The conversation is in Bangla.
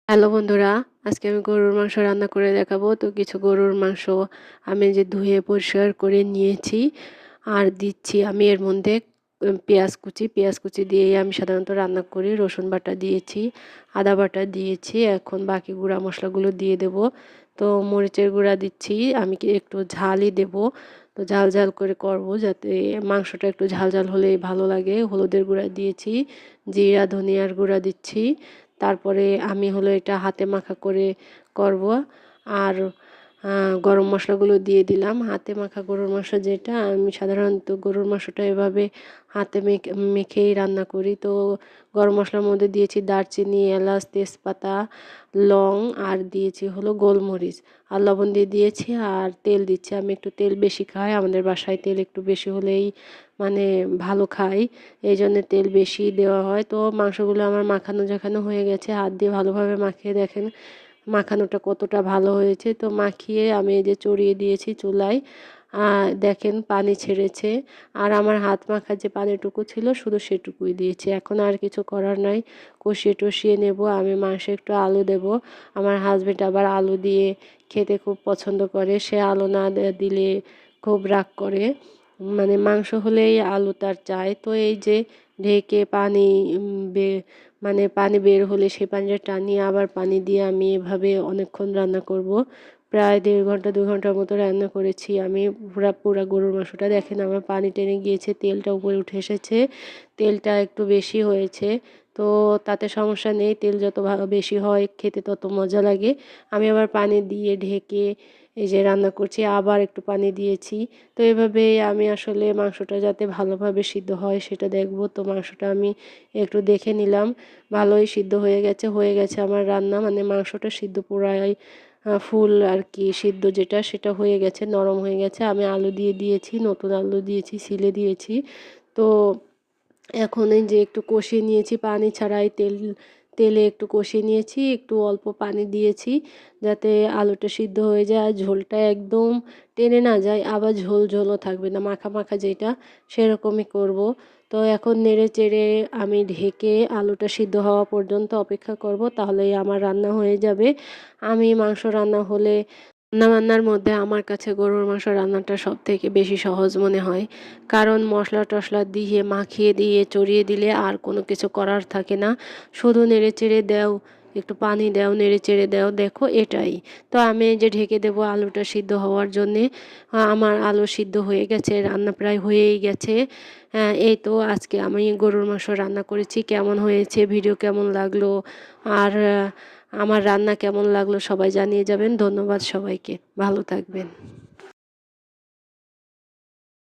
হ্যালো বন্ধুরা, আজকে আমি গরুর মাংস রান্না করে দেখাবো। তো কিছু গরুর মাংস আমি যে ধুয়ে পরিষ্কার করে নিয়েছি আর দিচ্ছি আমি এর মধ্যে পেঁয়াজ কুচি দিয়েই আমি সাধারণত রান্না করি। রসুন বাটা দিয়েছি, আদা বাটা দিয়েছি। এখন বাকি গুঁড়া মশলাগুলো দিয়ে দেব। তো মরিচের গুঁড়া দিচ্ছি, আমি কি একটু ঝালই দেব। তো ঝাল ঝাল করে করব যাতে মাংসটা একটু ঝাল ঝাল হলেই ভালো লাগে। হলুদের গুঁড়া দিয়েছি, জিরা ধনিয়ার গুঁড়া দিচ্ছি। তারপরে আমি এটা হাতে মাখা করে করব। আর গরম মশলাগুলো দিয়ে দিলাম। হাতে মাখা গরুর মাংস যেটা, আমি সাধারণত গরুর মাংসটা এভাবে হাতে মেখেই রান্না করি। তো গরম মশলার মধ্যে দিয়েছি দারচিনি, এলাচ, তেজপাতা, লং, আর দিয়েছি গোলমরিচ, আর লবণ দিয়ে দিয়েছি, আর তেল দিচ্ছি। আমি একটু তেল বেশি খাই, আমাদের বাসায় তেল একটু বেশি হলেই মানে ভালো খাই, এই জন্য তেল বেশি দেওয়া হয়। তো মাংসগুলো আমার মাখানো হয়ে গেছে। হাত দিয়ে ভালোভাবে মাখিয়ে দেখেন মাখানোটা কতটা ভালো হয়েছে। তো মাখিয়ে আমি এই যে চড়িয়ে দিয়েছি চুলায়। দেখেন পানি ছেড়েছে। আর আমার হাত মাখা যে পানিটুকু ছিল শুধু সেটুকুই দিয়েছি, এখন আর কিছু করার নাই। কষিয়ে টষিয়ে নেব। আমি মাংসে একটু আলু দেব। আমার হাজবেন্ড আবার আলু দিয়ে খেতে খুব পছন্দ করে, সে আলু না দিলে খুব রাগ করে। মানে মাংস হলেই আলু তার চাই। তো এই যে ঢেকে পানি মানে পানি বের হলে সেই পানিটা টানিয়ে আবার পানি দিয়ে আমি এভাবে অনেকক্ষণ রান্না করব। প্রায় 1.5 ঘন্টা 2 ঘন্টার মতো রান্না করেছি আমি। পুরা গরুর মাংসটা দেখেন আমার পানি টেনে গিয়েছে, তেলটা উপরে উঠে এসেছে। তেলটা একটু বেশি হয়েছে, তো তাতে সমস্যা নেই। তেল যত বেশি হয় খেতে তত মজা লাগে। আমি আবার পানি দিয়ে ঢেকে এই যে রান্না করছি, আবার একটু পানি দিয়েছি। তো এভাবে আমি আসলে মাংসটা যাতে ভালোভাবে সিদ্ধ হয় সেটা দেখব। তো মাংসটা আমি একটু দেখে নিলাম, ভালোই সিদ্ধ হয়ে গেছে আমার রান্না। মানে মাংসটা সিদ্ধ পুরাই ফুল আর কি, সিদ্ধ যেটা সেটা হয়ে গেছে, নরম হয়ে গেছে। আমি আলু দিয়ে দিয়েছি, নতুন আলু দিয়েছি, ছিলে দিয়েছি। তো এখন এই যে একটু কষিয়ে নিয়েছি পানি ছাড়াই, তেলে একটু কষিয়ে নিয়েছি, একটু অল্প পানি দিয়েছি যাতে আলুটা সিদ্ধ হয়ে যায় আর ঝোলটা একদম টেনে না যায়, আবার ঝোল ঝোলও থাকবে না, মাখা মাখা যেটা সেরকমই করব। তো এখন নেড়ে চেড়ে আমি ঢেকে আলুটা সিদ্ধ হওয়া পর্যন্ত অপেক্ষা করব, তাহলেই আমার রান্না হয়ে যাবে। আমি মাংস রান্না হলে রান্নাবান্নার মধ্যে আমার কাছে গরুর মাংস রান্নাটা সবথেকে বেশি সহজ মনে হয়। কারণ মশলা টশলা দিয়ে মাখিয়ে দিয়ে চড়িয়ে দিলে আর কোনো কিছু করার থাকে না, শুধু নেড়ে চেড়ে দাও, একটু পানি দাও, নেড়ে চেড়ে দাও, দেখো এটাই। তো আমি এই যে ঢেকে দেবো আলুটা সিদ্ধ হওয়ার জন্যে। আমার আলু সিদ্ধ হয়ে গেছে, রান্না প্রায় হয়েই গেছে। এই তো আজকে আমি গরুর মাংস রান্না করেছি। কেমন হয়েছে, ভিডিও কেমন লাগলো, আর আমার রান্না কেমন লাগলো সবাই জানিয়ে যাবেন। ধন্যবাদ সবাইকে, ভালো থাকবেন।